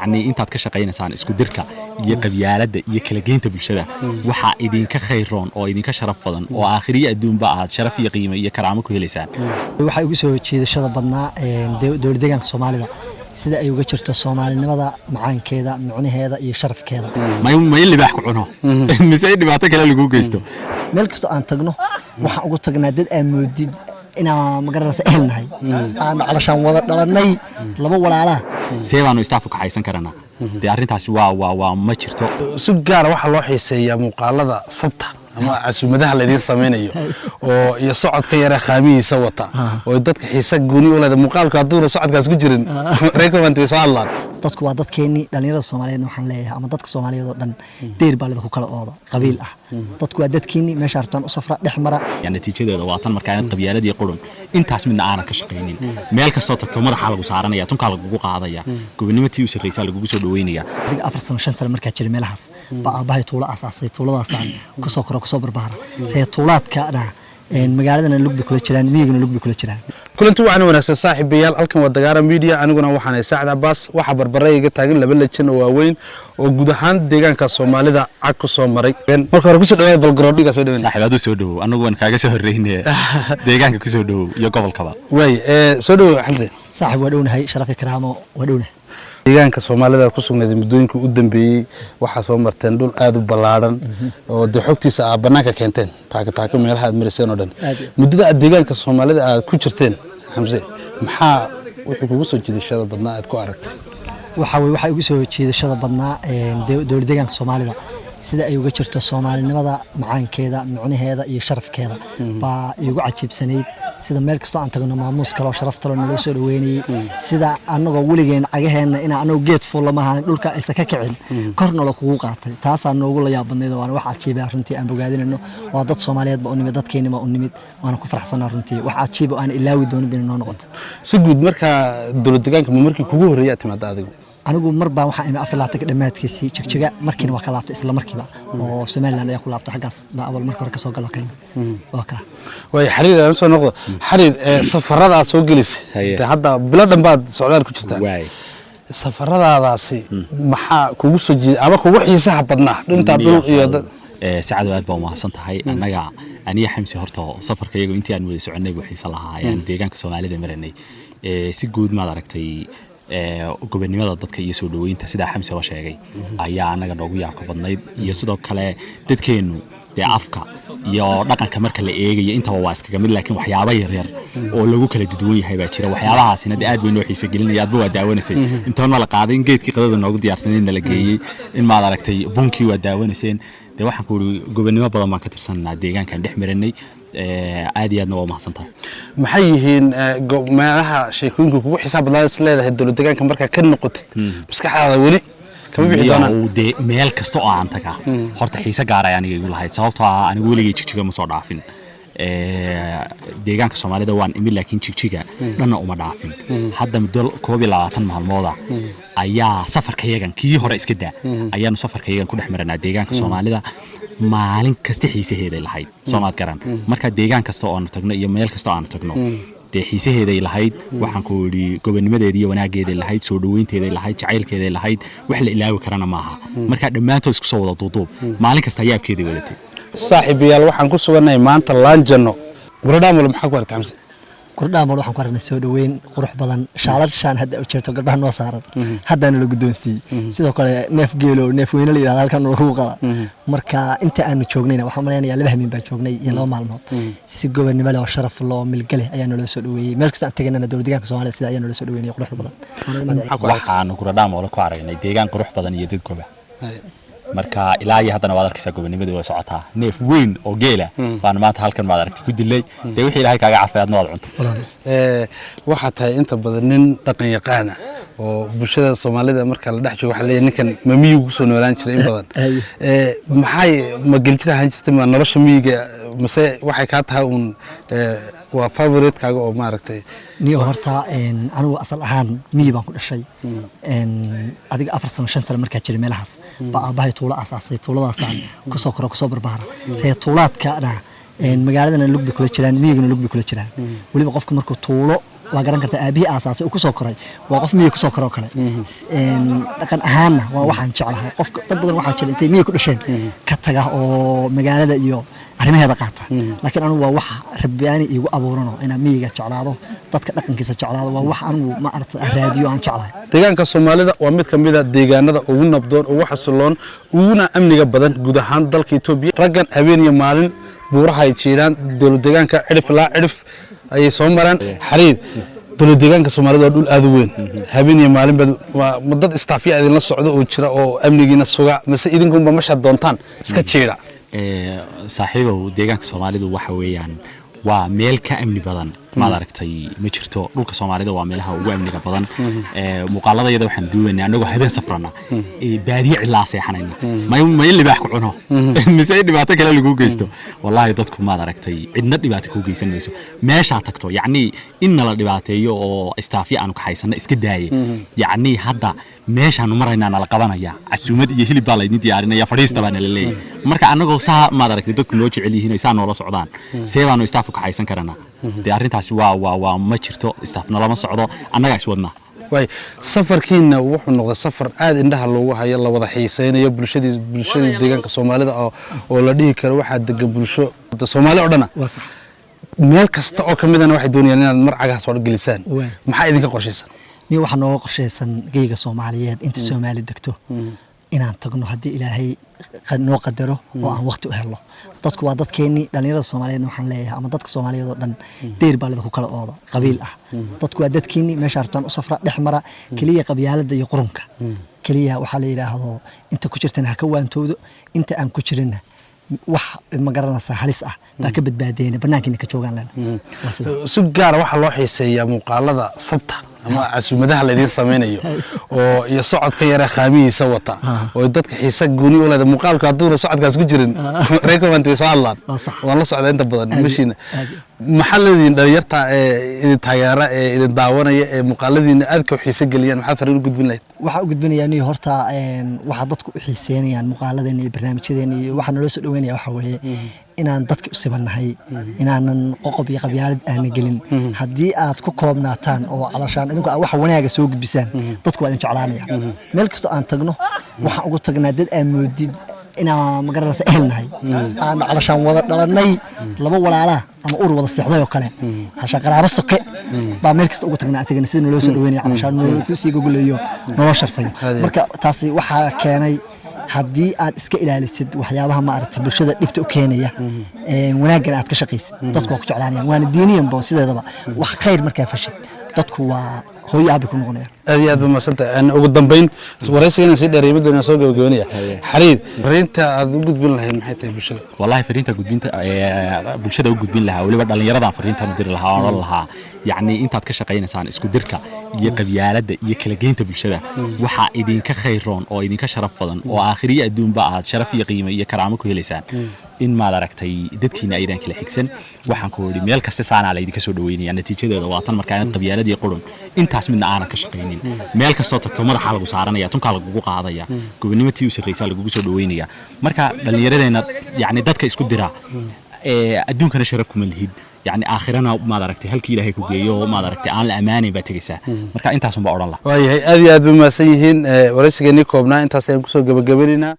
يعني أنت كشقين إنسان إسكو دركا يقبيالة يكلجينت بالشدة وح إذن كخيرون أو إذن كشرف فضن أو آخرية الدون بعد شرف يقيمة يكرامك وهلسان waxa ugu soo jeedashada badnaa dowlad deegaanka Soomaalida sida ay uga jirto Soomaalinimada macaankeeda macnaheeda iyo sharafkeeda ma yili baax ku cuno misay dhibaato kale lagu geysto meel kasto aan tagno waxa ugu tagnaa dad aan moodid ina magaranaysa ehelnahay aan calashaan wada dhalanay laba walaala seebaanu istaaf ku xaysan karana arrintaasi waa ma jirto si gaar waxa loo xiiseeyaa muuqaalada sabta ama casuumadaha la idin sameeyo oo iyo socodka yara qaamiisa wata oo dadka xiisa gooni u leedahay muuqaalka haduu socodkaas ku jirin recommend way saalaan dadku waa dadkeeni dhalinyarada Soomaaliyeed waxaan leeyahay ama dadka Soomaaliyeed oo dhan deer baa ku kala ooda qabiil ah dadku waa dadkeeni meesha artaan u safra dhexmara yani natiijadeeda waa tan markaa qabyaaladii qurun intaas midna aanan ka shaqeynin meel kasto tagto madaxa lagu saaranaya tunka lagu qaadaya gobonnimadii u sarreeyay lagu soo dhaweynaya adiga 4 sano markaa jiray meelahaas baa aabahay tuulo asaasay tuuladaas ku soo koro ku soo barbaara reetoolaadka magaaladana lugbi kula jiraan miyigana lugbi kula jiraan kulantu waxaan wanaagsan saaxiibayaal halkan waa Dagaara Media aniguna waxaan ay Saacad Abbas waxa barbaray iga taagan laba lejan oo waaweyn oo guud ahaan deegaanka Soomaalida cag ku soo maray marka hore ku soo dhawaad balgaroodhiga soo dhawaad saaxiibadu soo dhaw anagu waan kaaga soo horeynay deegaanka ku soo dhaw iyo gobolkaba way soo dhaw xalse saaxiib waa dhownahay sharaf karaamo waa dhownahay deegaanka Soomaalida ku sugnayd muddooyinka u dambeeyay waxa soo marteen dhul aad u ballaaran oo xogtiisa banaanka keenteen taaka meelaha aad mariseen oo dhan muddada deegaanka Soomaalida aad ku jirteen Xamse maxaa wixii kugu soo jiidashada badnaa aad ku aragtay waxa ugu soo jiidashada badnaa dowlad deegaanka Soomaalida sida ay uga jirto Soomaalinimada macaankeeda macnaheeda iyo sharafkeeda baa igu cajiibsanayd sida meel kasto aan tagno maamuus kale oo sharaf talo noo soo dhaweynay sida anagoo waligeena cagaheena ina anagu geed fuul lama ahaan dhulka ay ka kicin korna la kugu qaatay taas aan noogu la yaabanayd waan wax cajiib ah runtii aan bogaadinayno waa dad Soomaaliyeed ba u nimid dadkeena u nimid waan ku faraxsanahay runtii wax cajiib oo aan ilaawi doonin bin noo noqoto si guud marka dowlad deegaanka markii kugu horeeyay timaad adigu anigu marba waxa ay aflaatay dhamaadkiisii jigjiga markiina waa ka laabtay isla markiiba oo Soomaaliland ayaa ku laabtay xagaas ba awal markii hore ka soo galo keen waka way xariir aan soo noqdo xariir safarada soo gelisay hadda biladan baad Soomaaliland ku jirtaa way safaradaasi maxaa kugu soo jiiday ama kugu xiisaha badnaa dhinta dhul iyo saacad aad baa mahadsan tahay anaga aniga Xamsi horta safarkayga intii aan wada soconay buu xiisa lahaa ayaan deegaanka Soomaalida marinay si guud ma aragtay gobonimada dadka iyo soo dhaweynta sida Xamsi oo sheegay ayaa anaga noogu yaabka badnayd iyo sidoo kale dadkeenu afka iyo dhaqanka marka la eegayo inta waa iskaga mid laakiin waxyaabo yar oo lagu kala duwan yahay baa jira waxyaabahaasina aad weyn oo xiiso gelinaya aad waa daawanaysay intoona la qaaday in geedkii qadada noogu diyaarsanay la geeyay in ma aragtay bunkii waa daawanayseen waxaan ku gobonimo badan ma ka tirsanaa deegaankan dhex marinay aad iyo aadna waa mahadsantahay maxay yihiin meelaha sheekooyinka kugu xisaab badan isleedahay dowlad deegaanka marka ka noqotid maskaxdaada wali kama bixi doonaan meel kasta oo aan tagaa horta xiisa gaar ah aniga igu lahayd sababtoo ah anigu weligay jigjiga ma soo dhaafin deegaanka Soomaalida waan imid laakiin jigjiga dhanna uma dhaafin hadda muddo 22 maalmooda ayaa safarkayagan kii hore iska daa ayaanu safarkayagan ku dhex maranaa deegaanka Soomaalida maalin kasta xiisaheeda lahayd Soomaad garan marka deegaan kasta oo aan tagno iyo meel kasta oo aan tagno xiisaheeda lahayd waxaan ku yiri gobonnimadeeda iyo wanaageeda lahayd soo dhaweynteeda lahayd jacaylkeeda lahayd wax la ilaawi karana maaha marka dhamaantood isku soo wada duuduub maalin kasta yaabkeeda wadatay saaxiibayaal waxaan ku sugannahay maanta Laanjano gurdhaamul maxaa ku aragtay Xamse gurdhaamul waxaan ku aragnay soo dhaweyn qurux badan shaalashaan hadda u jirto gabdhaha noo saaran haddana la gudoonsiiyay sidoo kale neef geelo neef weyn la yiraahdo halkan lagu qala marka inta aanu joognayna waxaan maleeynaa laba habeen baan joognay iyo laba maalmood si gobonimo leh oo sharaf loo milgale ayaa noo soo dhaweeyay meel kasta aan tagnana dowlad deegaanka Soomaaliya sida ayaa noo soo dhaweeyay qurux badan waxaan gurdhaamul ku aragnay deegaan qurux badan iyo dad goba marka ilaa iyo haddana waad arkaysaa gobonimadu way socotaa neef weyn oo geela baan maanta halkan ma aragtay ku dilay wixii Ilaahay kaaga caafimaadna waad cunto waxa tahay inta badan nin dhaqan yaqaan ah oo bulshada Soomaalida marka la dhax joogo waxa leeyahay ninkan ma miyigu soo noolaan jiray in badan maxay ma geltirahan jirtay ma nolosha miyiga mase waxay ka tahay un waa favorite kaaga oo ma aragtay niyo horta anigu asal ahaan miyi baan ku dhashay adiga 4 sano markaa jiray meelahaas baa aabahay tuulo asaasay tuuladaas ku soo koro ku soo barbaara reetoolaadka magaaladana lugbi kula jiraan miyigana lugbi kula jiraan waliba qofka markuu tuulo waa garan kartaa aabihii aasaasay uu ku soo koray waa qof miyi ku soo koroo kale dhaqan ahaanna waa waxaan jeclahay qofka dad badan waxaa jira intay miyi ku dhasheen ka taga oo magaalada iyo arrimaheeda qaata laakiin anigu waa waxa rabbaani igu abuurano inaan miyiga jeclaado dadka dhaqankiisa jeclaado waa wax anigu ma aragtay raadiyo aan jeclahay deegaanka Soomaalida waa mid kamid ah deegaanada ugu nabdoon ugu xasiloon uguna amniga badan guud ahaan dalka Itoobiya raggan habeen iyo maalin buuraha ay jeedaan dowlad deegaanka cirif la cirif ay soo maraan xariir dowlad deegaanka Soomaalida waa dhul aad u weyn habeen iyo maalin waa dad istaafiya idin la socdo oo jira oo amnigiina suga mise idinkunba masha doontaan iska jeeda saaxiibow deegaanka Soomaalidu waxa weeyaan waa meel ka amni badan ma aragtay ma jirto dhulka Soomaalida waa meelaha ugu amniga badan muuqaaladayada waxaan duubaynaa anagoo habeen safrana baadiye cilaa seexanayna ma libaax ku cuno mise dhibaato kale lagu geysto wallahi dadku ma aragtay cidna dhibaato ku geysanayso meesha tagto yacni in la dhibaateeyo oo istaafiya aanu ka haysana iska daayay yacni hadda meeshaanu maraynaa la qabanaya casuumad iyo hilib baa la idin diyaarinaya fadhiista baa la leeyahay marka anagoo saa ma aragtay dadku noo jecel yihiin ay saa noola socdaan seebaanu istaaf ka haysan karana arrintaasi waa ma jirto istaafna lama socdo annaga iswadna way safarkiina wuxuu noqday safar aad indhaha loogu hayo la wada xiiseynayo bulshadii deegaanka Soomaalida oo la dhihi karo waxa degan bulsho Soomaali oo dhan waa sax meel kasta oo kamidana waxay doonayaan inaad marcaga soo gelisaan maxaa idinka qorshaysan ni waxa nooga qorshaysan geeyga Soomaaliyeed inta Soomaali degto inaan tagno hadii Ilaahay noo qadaro oo aan waqti u helno dadku waa dadkeeni dhalinyarada Soomaaliyeed waxaan leeyahay ama dadka Soomaaliyeed oo dhan deer baa la ku kala ooda qabiil ah dadku waa dadkeeni meesha artaan u safra dhexmara kaliya qabyaalada iyo qurunka kaliya waxa la yiraahdo inta ku jirtana ha ka waantoodo inta aan ku jirinna wax ma garanaysaa halis ah baa ka badbaadeen banaankiina ka joogan lana si gaar waxa loo xiiseeyaa muuqaalada sabta ama casuumadaha la idin sameeyo oo iyo socodka yara qaamiisa wata oo dadka xiisa gooni u leedahay muuqaalka haduu socodkaas ku jirin recommend way saalaan waan la socdaa inta badan mashina maxalladii dhalinyarta ee taageera ee idin daawanaya ee muuqaaladiina aad ka xiisa galiyaan maxaa fariin u gudbin lahayd waxa u gudbinayaan horta waxa dadku u xiiseynayaan muuqaaladeena iyo barnaamijyadeena iyo waxa naloo soo dhaweynaya waxa weeye inaan dadka u sibanahay inaanan qoqob iyo qabyaalad aan gelin hadii aad ku koobnaataan oo calashaan idinku wax wanaaga soo gudbisaan dadku waa idin jeclaanayaan meel kasto aan tagno waxa ugu tagnaa dad aan moodid inaan magaranaysa ehelnahay aan calashaan wada dhalanay laba walaala ama ur wada seexday oo kale calashaan qaraabo soke baa meel kasta ugu tagnaa tagana sidii naloo soo dhaweynaya calashaan noo ku sii gogolayo noo sharfayo marka taasi waxa keenay haddii aad iska ilaalisid waxyaabaha ma aragtay bulshada dhibta u keenaya wanaaggan aad ka shaqaysid dadku waa ku jeclaanayaan waana diiniyan boo sideedaba wax khayr markaa fashid dadku waa hooyo aabi ku noqonayaan aad ma santa ugu dambeyn waraysiga si dheereemadana soo gabagabeynaya xariir fariinta aad u gudbin lahayd maxay tahay bulshada wallahi fariinta gudbinta bulshada u gudbin lahaa waliba dhalinyarada fariinta u diri lahaa oo lahaa yacni intaad ka shaqaynaysaan isku dirka iyo qabyaalada iyo kala geynta bulshada waxa idinka khayroon oo idinka sharaf badan oo aakhiriya adduunba aad sharaf iyo qiimo iyo karaamo ku helaysaan in maad aragtay dadkiina aydan kala xigsan waxaan ku wadi meel kasta saana la idinka soo dhaweynaya natiijadeeda waa tan markaa qabyaalada iyo qurun intaas midna aanan ka shaqaynin meel kasta tagto madaxa lagu saaranaya tunka lagu qaadaya gobonnimadii u sarreeyay lagu soo dhaweynaya marka dhalinyaradeenna yacni dadka isku dira adduunkana sharaf kuma lihid يعني آخرنا ما دركتي هل كي لهيك وجيو ما دركتي أنا الأمانة بتجسا مركا أنت أصلا بقول الله. وهي هذه بما سيهين ورث جني كوبنا أنت سينكسو جبنا